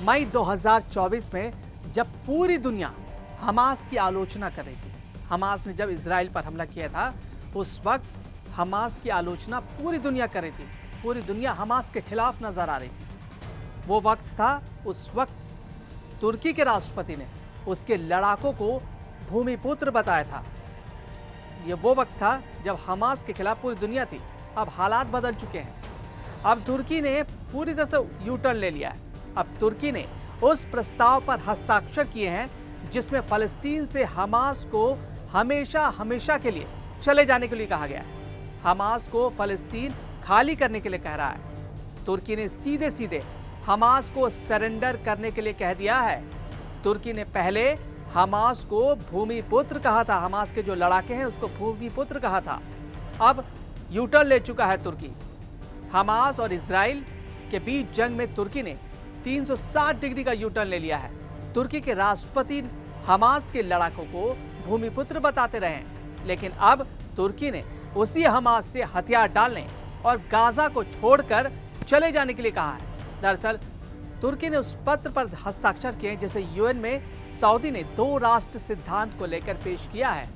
मई 2024 में जब पूरी दुनिया हमास की आलोचना कर रही थी, हमास ने जब इजराइल पर हमला किया था, उस वक्त हमास की आलोचना पूरी दुनिया कर रही थी। पूरी दुनिया हमास के खिलाफ नजर आ रही थी। वो वक्त था, उस वक्त तुर्की के राष्ट्रपति ने उसके लड़ाकों को भूमिपुत्र बताया था। ये वो वक्त था जब हमास के खिलाफ पूरी दुनिया थी। अब हालात बदल चुके हैं। अब तुर्की ने पूरी तरह से यू टर्न ले लिया है। अब तुर्की ने उस प्रस्ताव पर हस्ताक्षर किए हैं जिसमें फलस्तीन से हमास को हमेशा हमेशा के लिए चले जाने के लिए कहा गया है। हमास को फलस्तीन खाली करने के लिए कह रहा है। तुर्की ने सीधे सीधे हमास को सरेंडर करने के लिए कह दिया है। तुर्की ने पहले हमास को भूमिपुत्र कहा था, हमास के जो लड़ाके हैं उसको भूमिपुत्र कहा था। अब यू टर्न ले चुका है तुर्की। हमास और इजराइल के बीच जंग में तुर्की ने 360 डिग्री का यू टर्न ले लिया है। तुर्की के राष्ट्रपति हमास के लड़ाकों को भूमिपुत्र बताते रहे, लेकिन अब तुर्की ने उसी हमास से हथियार डालने और गाजा को छोड़कर चले जाने के लिए कहा है। दरअसल तुर्की ने उस पत्र पर हस्ताक्षर किए जिसे यूएन में सऊदी ने 2 राष्ट्र सिद्धांत को लेकर पेश किया है।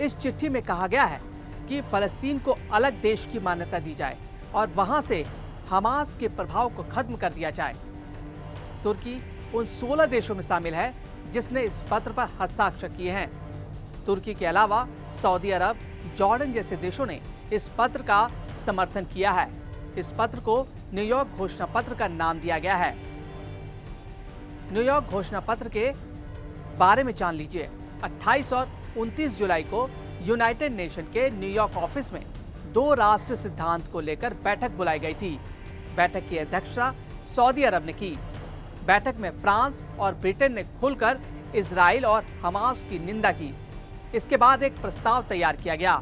इस चिट्ठी में कहा गया है कि फलस्तीन को अलग देश की मान्यता दी जाए और वहां से हमास के प्रभाव को खत्म कर दिया जाए। तुर्की उन 16 देशों में शामिल है जिसने इस पत्र पर हस्ताक्षर किए हैं। तुर्की के अलावा सऊदी अरब, जॉर्डन जैसे देशों ने इस पत्र का समर्थन किया है। इस पत्र को न्यूयॉर्क घोषणा पत्र का नाम दिया गया है। न्यूयॉर्क घोषणा पत्र के बारे में जान लीजिए। 28 और 29 जुलाई को यूनाइटेड नेशन के न्यूयॉर्क ऑफिस में 2 राष्ट्र सिद्धांत को लेकर बैठक बुलाई गई थी। बैठक की अध्यक्षता सऊदी अरब ने की। बैठक में फ्रांस और ब्रिटेन ने खुलकर इजराइल और हमास की निंदा की। इसके बाद एक प्रस्ताव तैयार किया गया।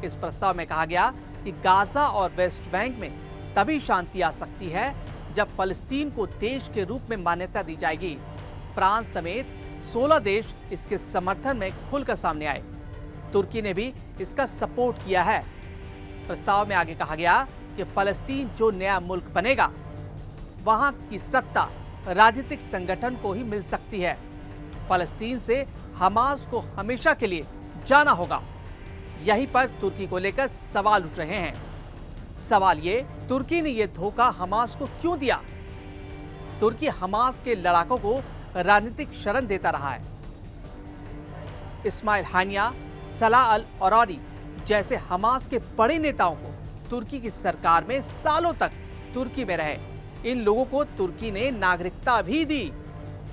इस प्रस्ताव में कहा गया कि गाजा और वेस्ट बैंक में तभी शांति आ सकती है जब फलस्तीन को देश के रूप में मान्यता दी जाएगी। फ्रांस समेत 16 देश इसके समर्थन में खुलकर सामने आए। तुर्की ने भी इसका सपोर्ट किया है। प्रस्ताव में आगे कहा गया कि फलस्तीन जो नया मुल्क बनेगा, वहां की सत्ता राजनीतिक संगठन को ही मिल सकती है। फलस्तीन से हमास को हमेशा के लिए जाना होगा। यहीं पर तुर्की को लेकर सवाल उठ रहे हैं। सवाल ये, तुर्की ने यह धोखा हमास को क्यों दिया? तुर्की हमास के लड़ाकों को राजनीतिक शरण देता रहा है। इस्माइल हानिया, सलाह अल अरारी जैसे हमास के बड़े नेताओं को तुर्की की सरकार में सालों तक तुर्की में रहे। इन लोगों को तुर्की ने नागरिकता भी दी।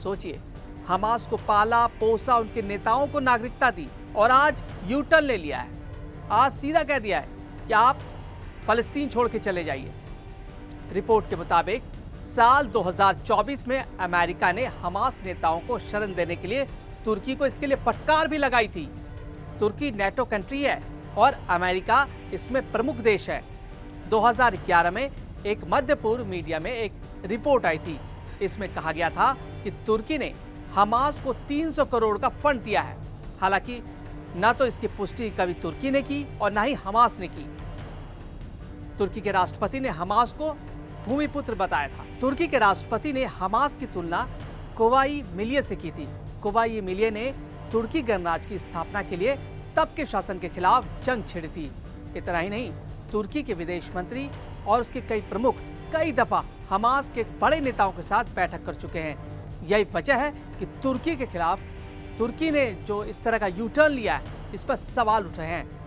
सोचिए, हमास को पाला पोसा, उनके नेताओं को नागरिकता दी और आज यू टर्न ले लिया है। आज सीधा कह दिया है कि आप फलस्तीन छोड़ के चले जाइए। रिपोर्ट के मुताबिक साल 2024 में अमेरिका ने हमास नेताओं को शरण देने के लिए तुर्की को इसके लिए फटकार भी लगाई थी। तुर्की नेटो कंट्री है और अमेरिका इसमें प्रमुख देश है। 2011 में एक मध्य पूर्व मीडिया में एक रिपोर्ट आई थी। इसमें कहा गया था कि तुर्की ने हमास को 300 करोड़ का फंड दिया है। हालांकि ना तो इसकी पुष्टि कभी तुर्की ने की और ना ही हमास ने की। तुर्की के राष्ट्रपति ने हमास को भूमिपुत्र बताया था। तुर्की के राष्ट्रपति ने हमास की तुलना कोवाई मिलिये से की थी। कोवाई मिलिये ने तुर्की गणराज्य की स्थापना के लिए तब के शासन के खिलाफ जंग छेड़ी थी। इतना ही नहीं, तुर्की के विदेश मंत्री और उसके कई प्रमुख कई दफा हमास के बड़े नेताओं के साथ बैठक कर चुके हैं। यही वजह है कि तुर्की के खिलाफ तुर्की ने जो इस तरह का यू टर्न लिया है, इस पर सवाल उठ रहे हैं।